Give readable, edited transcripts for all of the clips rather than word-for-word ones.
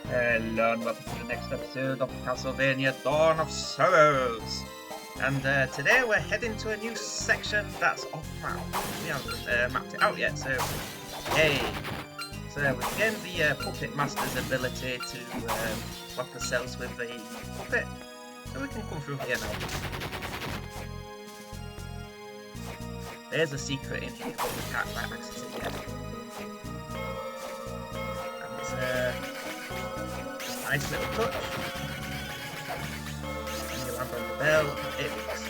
Hello and welcome to the next episode of Castlevania Dawn of Sorrows. And today we're heading to a new section that's off map. We haven't mapped it out yet, so yay! So we've gained the Puppet Master's ability to swap ourselves with a puppet, so we can come through here now. There's a secret in here, but we can't quite access it yet. And it's nice little touch. And you land on the bell, it works.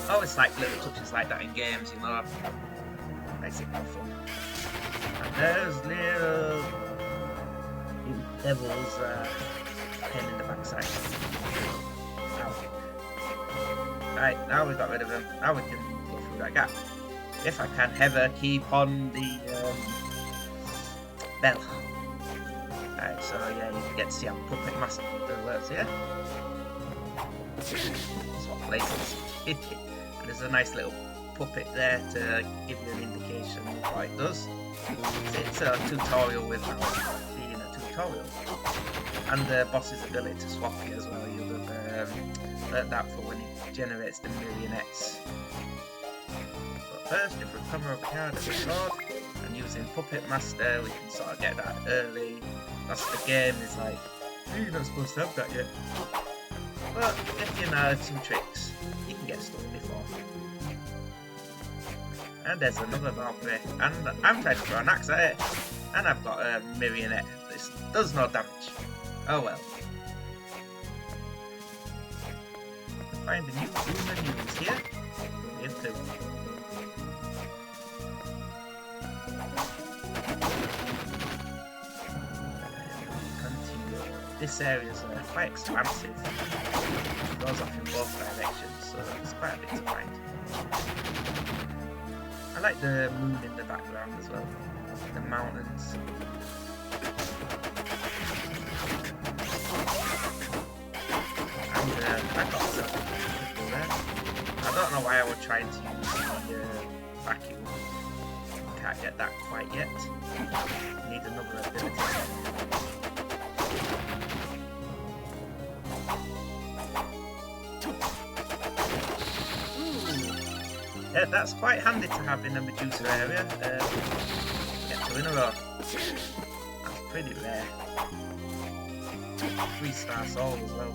Oh, it's like little touches like that in games, you know. Makes it more fun. And there's little devils pain in the backside. Right, now we've got rid of them. Now we can go through that gap. If I can ever keep on the bell. Right, so yeah, you get to see how Puppet Master works here. Swap places. And there's a nice little puppet there to give you an indication of what it does. It's a tutorial without being a tutorial. And the boss's ability to swap you as well. You'll have learnt that for when he generates the marionettes. But first, if we come over here at the sword and using Puppet Master, we can sort of get that early. That's the game is like, you're not supposed to have that yet. But if you know some tricks, you can get stuff before. And there's another Valkyrie, and I'm trying to throw an axe at it, and I've got a marionette. This does no damage. Oh well. To find the new menus here, we have to. Continue. This area is quite expansive. It goes off in both directions, so it's quite a bit to find. I like the moon in the background as well, the mountains. And I got some there. I don't know why I was trying to use the vacuum. Can't get that quite yet. Need another ability. Yeah, that's quite handy to have in the Medusa area. Get 2 in a row. That's pretty rare. 3-star soul as well.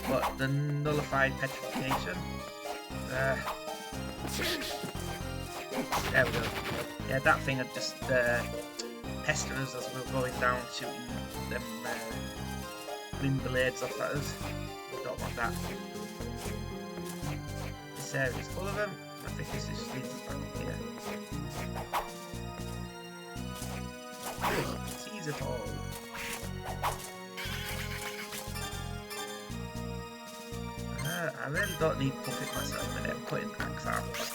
But the nullified petrification. There we go. Yeah, that thing had just pester us as we were going down, shooting them wind blades off at us. We don't want that. This area is full of them. I think this just leads us back up here. Seize it all. I really don't need Puppet Master at the minute. I'm putting axe armor back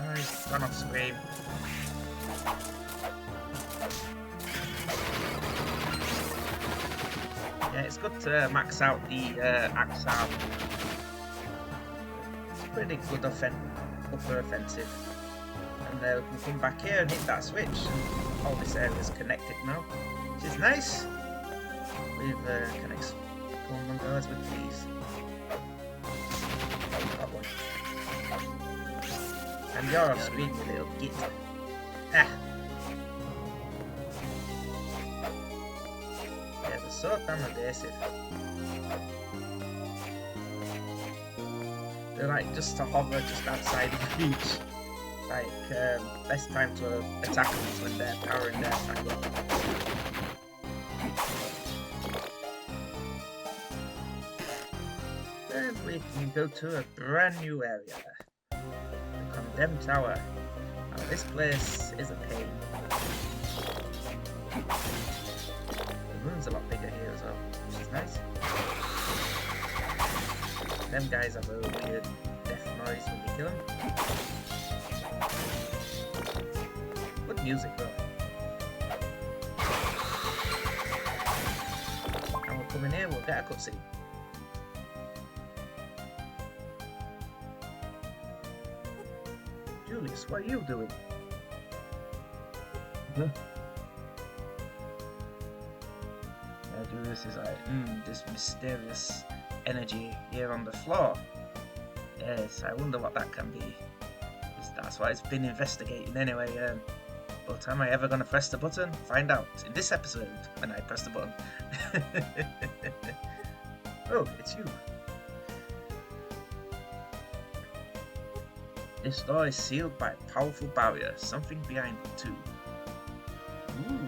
on. He's gone off screen. Yeah, it's good to max out the axe armor. Pretty good upper offensive. And we can come back here and hit that switch, and all this area is connected now, which is nice. We've can explore those with these. That one. And you're off screen, you little git. Ah. Yeah, they're so damn evasive. They're like just to hover just outside of the reach. Like, best time to attack them is when they're powering their attack up. Then we can go to a brand new area. The Condemned Tower. Now this place is a pain. The moon's a lot bigger here as well, which is nice. Them guys have a weird death noise when you kill them. Good music though. And we'll come in here, we'll get a cutscene. Julius, what are you doing? Julius is like, this mysterious energy here on the floor. Yes, I wonder what that can be. That's what it's been investigating anyway. But am I ever going to press the button? Find out in this episode when I press the button. Oh, it's you. This door is sealed by a powerful barrier. Something behind it too. Ooh.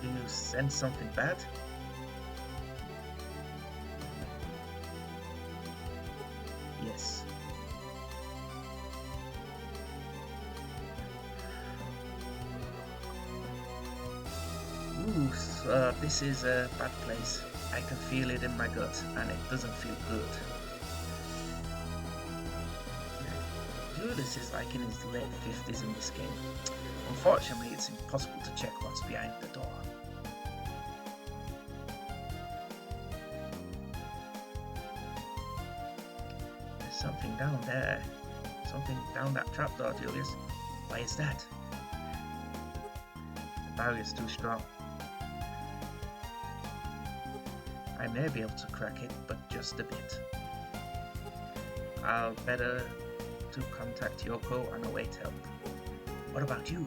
Do you sense something bad? Yes. Ooh, so this is a bad place. I can feel it in my gut, and it doesn't feel good. Julius is like in his late 50s in this game. Unfortunately, it's impossible to check what's behind the door. There's something down there. Something down that trapdoor, Julius. Why is that? The barrier's too strong. I may be able to crack it, but just a bit. I'll better to contact Yoko and await help. What about you?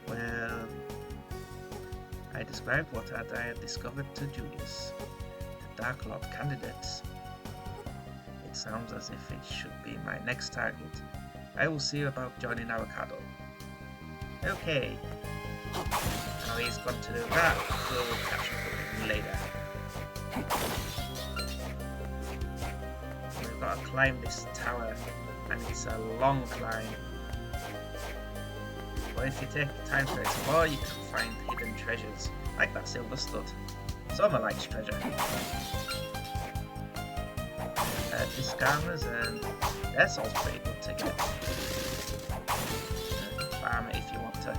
Well, I described what I had discovered to Julius. The Dark Lord candidates. It sounds as if it should be my next target. I will see about joining Avocado. Okay. Now he's going to do that. We'll catch up with him later. We've got to climb this tower, and it's a long climb. But if you take time to explore, you can find hidden treasures, like that silver stud. Summer likes treasure. Discarmers, and their salt's pretty good to get. Farm it if you want to.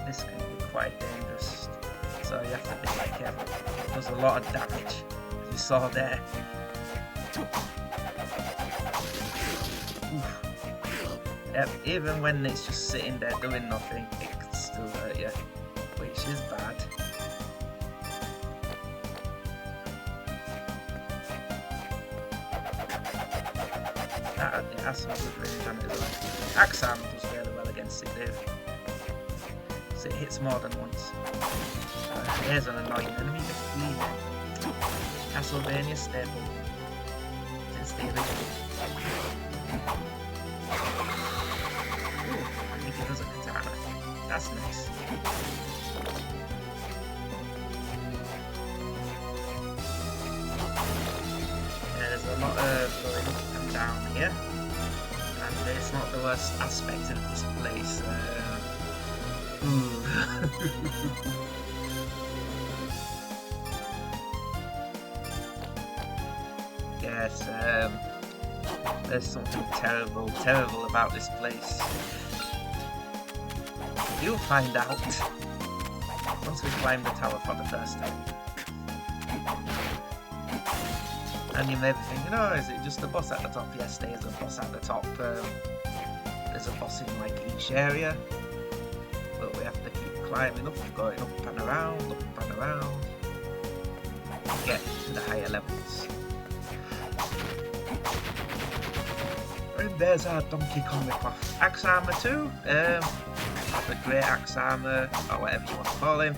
This can be quite dangerous, so you have to be like careful. It does a lot of damage, as you saw there. Oof. Yep, even when it's just sitting there doing nothing, it can still hurt you, which is bad. It has some good range on it as well. Axe Arm does really well against it, Dave. So it hits more than once. There's an annoying enemy, the Queen. Castlevania staple. Since the original. Ooh, I think it does a katana. That's nice. There's a lot of going up and down here. And it's not the worst aspect of this place. Yes, there's something terrible about this place. You'll find out once we climb the tower for the first time. And you may be thinking, oh, is it just a boss at the top? Yes, there is a boss at the top. There's a boss in like each area. But we have to keep climbing up, going up and around, to get to the higher levels. And there's our Donkey Kong ripoff. Axe Armor 2, the Great Axe Armor, or whatever you want to call him.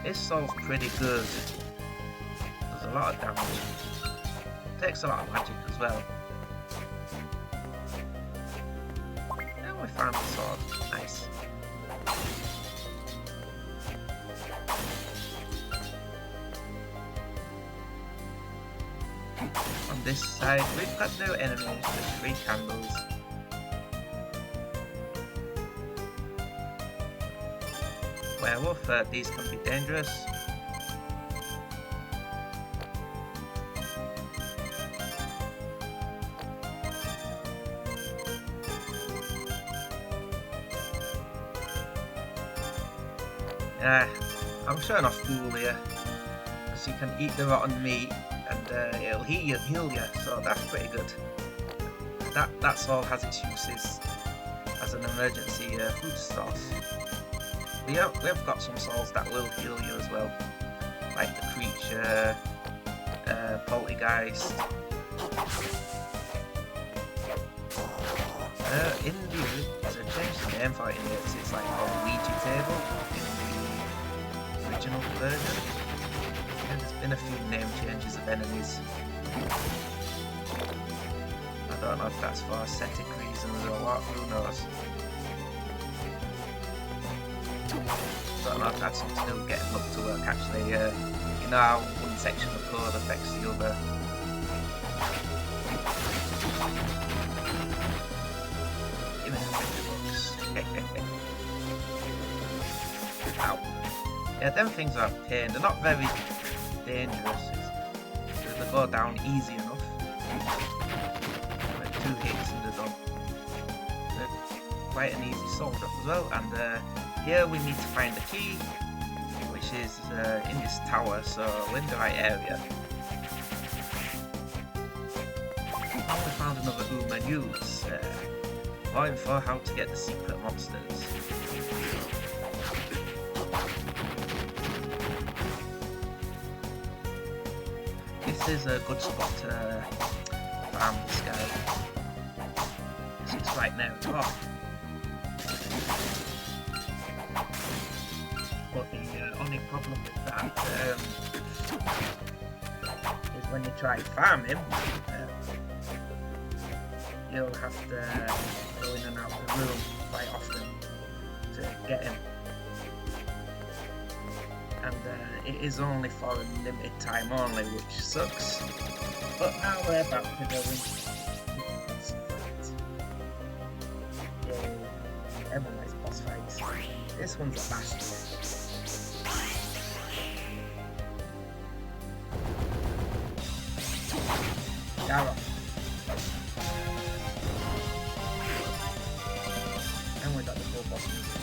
His sword's pretty good. Does a lot of damage. Takes a lot of magic as well. And we found the sword. Nice. On this side, we've got no enemies, just 3 candles. Werewolf, these can be dangerous. I'm showing off Ghoul here. so you can eat the rotten meat and it'll heal you, so that's pretty good. That's all has its uses as an emergency food source. We have got some souls that will heal you as well, like the creature, poltergeist. In the changed the name for it in this. It's like a Ouija table in the original version. And there's been a few name changes of enemies. I don't know if that's for aesthetic reasons or what, who knows. Don't know if that's something to do with getting luck to work actually. You know how one section of code affects the other. Give me the $50. Ow. Yeah, them things are a pain. They're not very dangerous. They go down easy enough. Like 2 hits and they're done. They're quite an easy sword up as well. And here we need to find the key, which is in this tower, so we're in the right area. Now we found another Uma news. More info how to get the secret monsters. This is a good spot to farm this guy. It's right now. Oh. But the only problem with that is when you try to farm him, you'll have to go in and out of the room quite often to get him. And it is only for a limited time only, which sucks. But now we're about to go in. Yay. Everyone likes boss fights. This one's a bastard. Garrow. And we got the full boss music.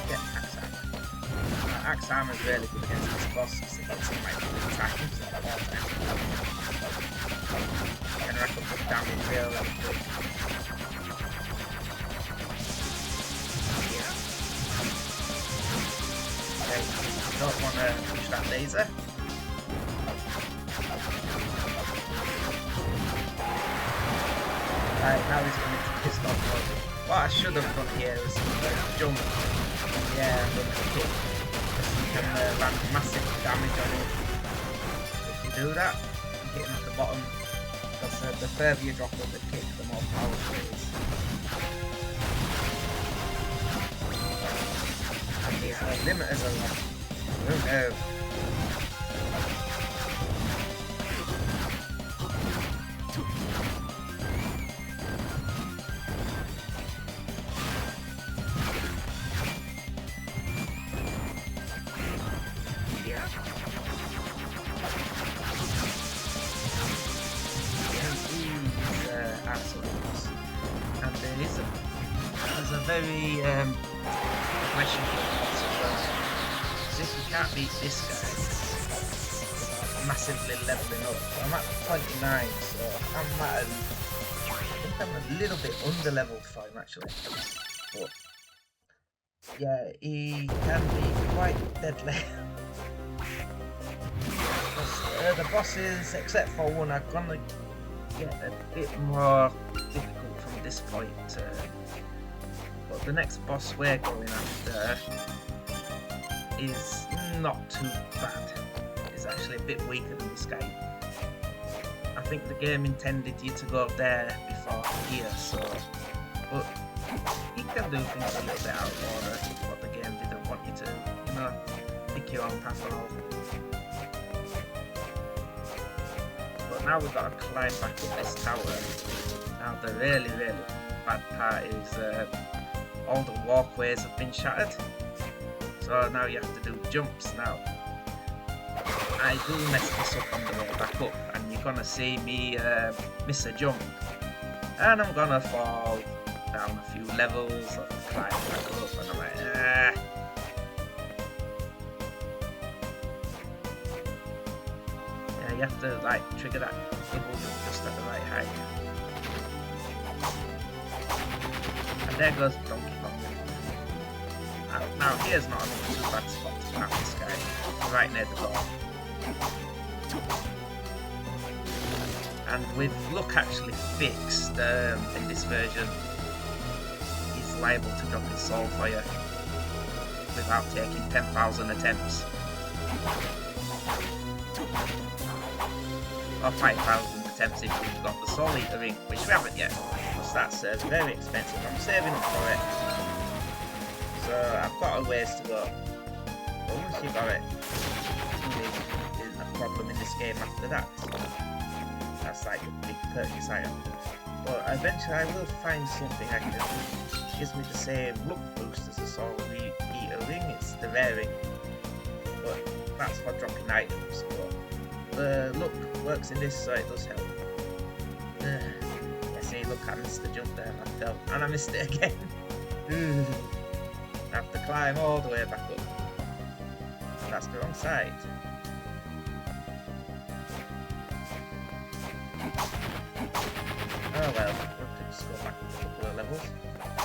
Get axe armor. Axe armor is really good against this boss because it gets him like attacking so all the time. And rack up the damage really quick. Don't want to push that laser. Right, now he's going to be pissed off mode. What I should have done here is jump. Yeah, I'm going to kick. You can land massive damage on him. If you do that, you hit him at the bottom. Because the further you drop with the kick, the more powerful it is. And these limiters are like, oh no. Yeah. Assholes. And there's a very questionable boss as well. If you can't beat this guy without massively leveling up, I'm at 29, so I think I'm a little bit under leveled for him actually. But yeah, he can be quite deadly. The bosses, except for one, are gonna get a bit more difficult from this point. But the next boss we're going after is not too bad. It's actually a bit weaker than this guy. I think the game intended you to go there before here, so but you can do things a little bit out of order, what the game didn't want you to, you know, pick your own path and all. But now we've got to climb back up this tower. Now the really bad part is all the walkways have been shattered. So now you have to do jumps now. I do mess this up on the way back up, and you're gonna see me miss a jump. And I'm gonna fall down a few levels, I'll climb back up, and I'm like, You have to like trigger that double jump just at the right height. And there goes Donkey Kong. Now here's not another too bad spot to map this guy. Right near the door. And with luck actually fixed in this version, he's liable to drop his soul for you without taking 10,000 attempts. Or 5,000 attempts if you've got the Soul Eater ring, which we haven't yet, because that's very expensive. I'm saving up for it. So I've got a ways to go. But once you've got it, there isn't a problem in this game after that. That's like a big purchase item. But eventually I will find something I can do. Gives me the same luck boost as the Soul Eater ring. It's the rare ring. But that's for dropping items. But the luck works in this, so it does help. I see, look, I missed the jump there, I fell, and I missed it again. I have to climb all the way back up. And that's the wrong side. Oh well, we'll just go back a couple of levels.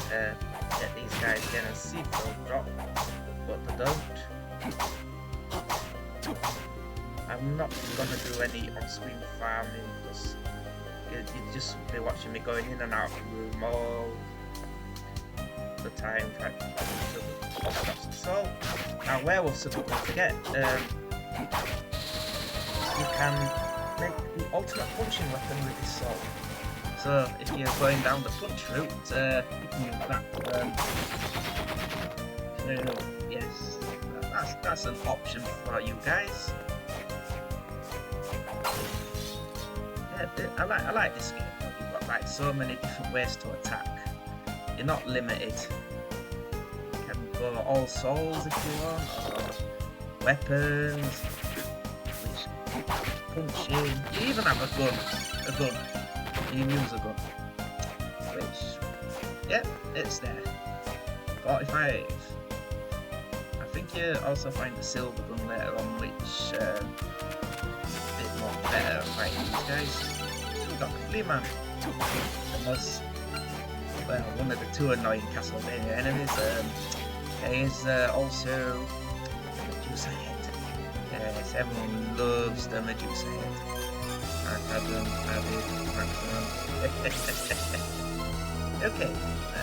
Get these guys again and see if they'll drop, but they don't. I'm not gonna do any on-screen farming because you'd just be watching me going in and out of the room all the time trying to find the shots of soul. Now werewolves are good to get. You can make the ultimate punching weapon with this soul. So if you're going down the punch route, you can use that. Yes, that's an option for you guys. I like this game. You've got like so many different ways to attack. You're not limited. You can go all souls if you want, or weapons, punching. You even have a gun. You can use a gun. Which, yeah, it's there. 45. I think you also find the silver gun later on, which better fighting these guys. We've got the Flea Man. The most, well, one of the two annoying Castlevania enemies. There is also the Medusa Head. Yes, everyone loves the Medusa Head. I have them maximum. Okay,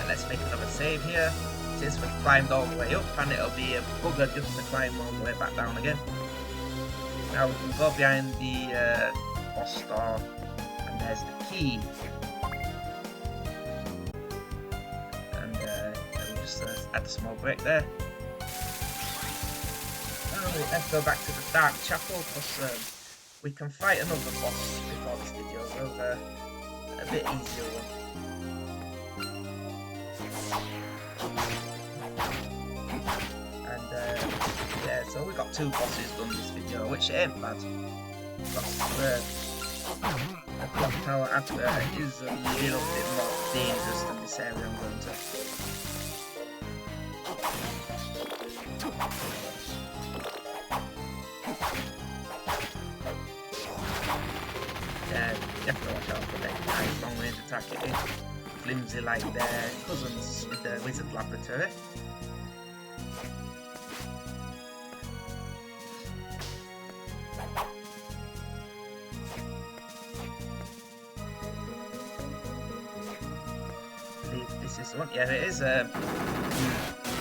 let's make another save here. Since we've climbed all the way up, and it'll be a bugger just to climb all the way back down again. Now we can go behind the boss door, and there's the key. And we'll just add a small break there. Now let's go back to the Dark Chapel, because we can fight another boss before this video's over. A bit easier one. Yeah, so we got two bosses done this video, which ain't bad. The clock tower after is a little bit more dangerous than this area I'm going to. Yeah, you have to watch out for that nice long range attack. It is flimsy like their cousins in the wizard laboratory. This is one. Yeah, it is a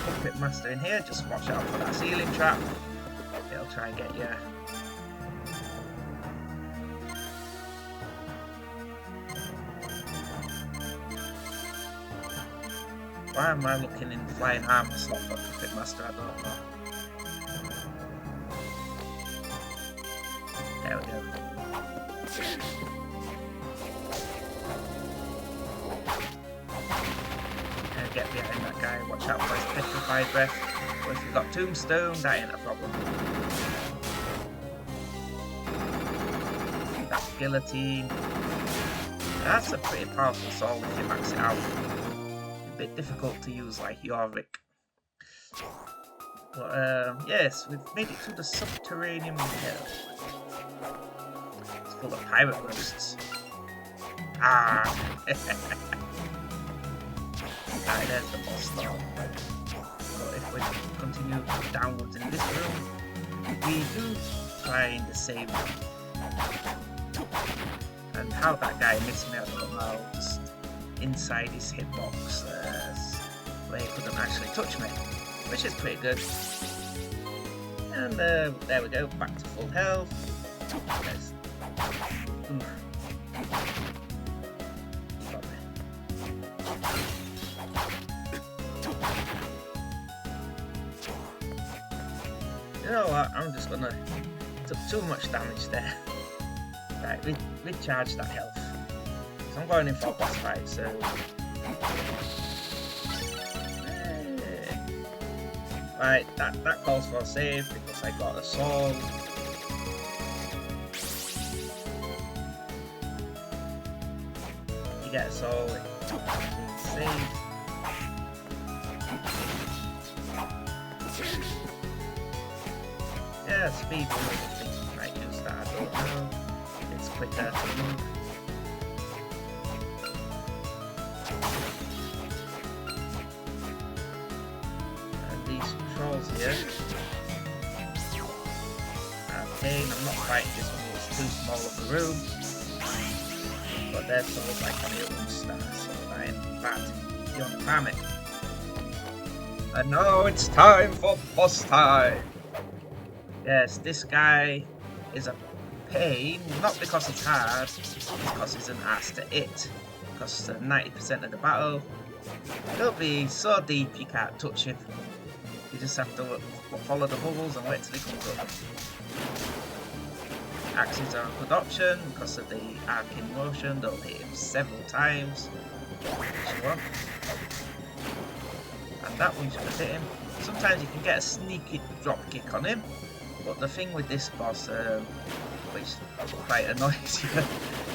puppet master in here. Just watch out for that ceiling trap. It'll try and get you. Why am I looking in flying armor slot for puppet master? I don't know. There we go. Get behind that guy, watch out for his petrified breath. But if you've got tombstone, that ain't a problem. That guillotine. That's a pretty powerful soul if you max it out. A bit difficult to use like Yorick. But yes, we've made it to the subterranean hell. full of pirate roasts. Ah! Right, there's the boss now. So if we continue downwards in this room, we do find the same room. And how that guy missed me, I don't know, just inside his hitbox, where he couldn't actually touch me, which is pretty good. And there we go, back to full health. You know what, I'm just gonna... Took too much damage there. Right, recharge that health. So I'm going in for a boss fight, so... Right, that calls for a save because I got a soul. You get a soul, save. Yeah, speed one of the things you might use that, I don't know. It's quicker to move. And these trolls here are pain. I'm not fighting this one, it's too small of a room. But they're sort of like only a 1 star, so that ain't bad. You want to farm it. And now it's time for boss time! Yes, this guy is a pain, not because it's hard, it's because he's an ass to hit. Because 90% of the battle, it'll be so deep you can't touch him. You just have to follow the bubbles and wait till he comes up. Axes are a good option because of the arcing motion, they'll hit him several times. And that one should have hit him. Sometimes you can get a sneaky drop kick on him. But the thing with this boss, which quite annoys you,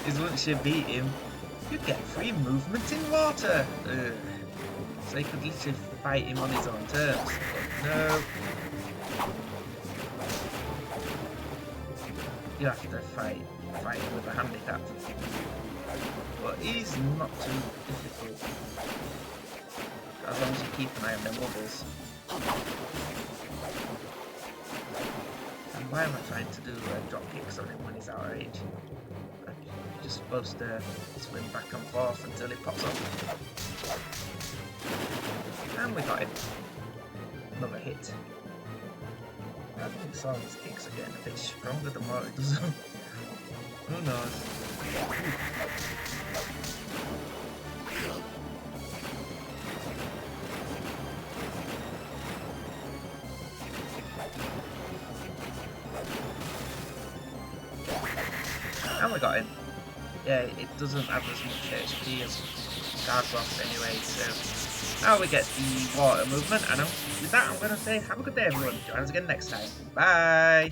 is once you beat him, you get free movement in water. So you could literally fight him on his own terms. But no. You have to fight him with a handicap. But he's not too difficult. As long as you keep an eye on them bubbles. Why am I trying to do drop kicks on him when he's out of range? I'm just supposed to swim back and forth until he pops up. And we got him. Another hit. I think some of his kicks are getting a bit stronger the more he does them. Who knows? And we got him. Yeah, it doesn't have as much HP as Gargoth anyway, so now we get the water movement, and with that I'm going to say have a good day everyone, join us again next time, bye!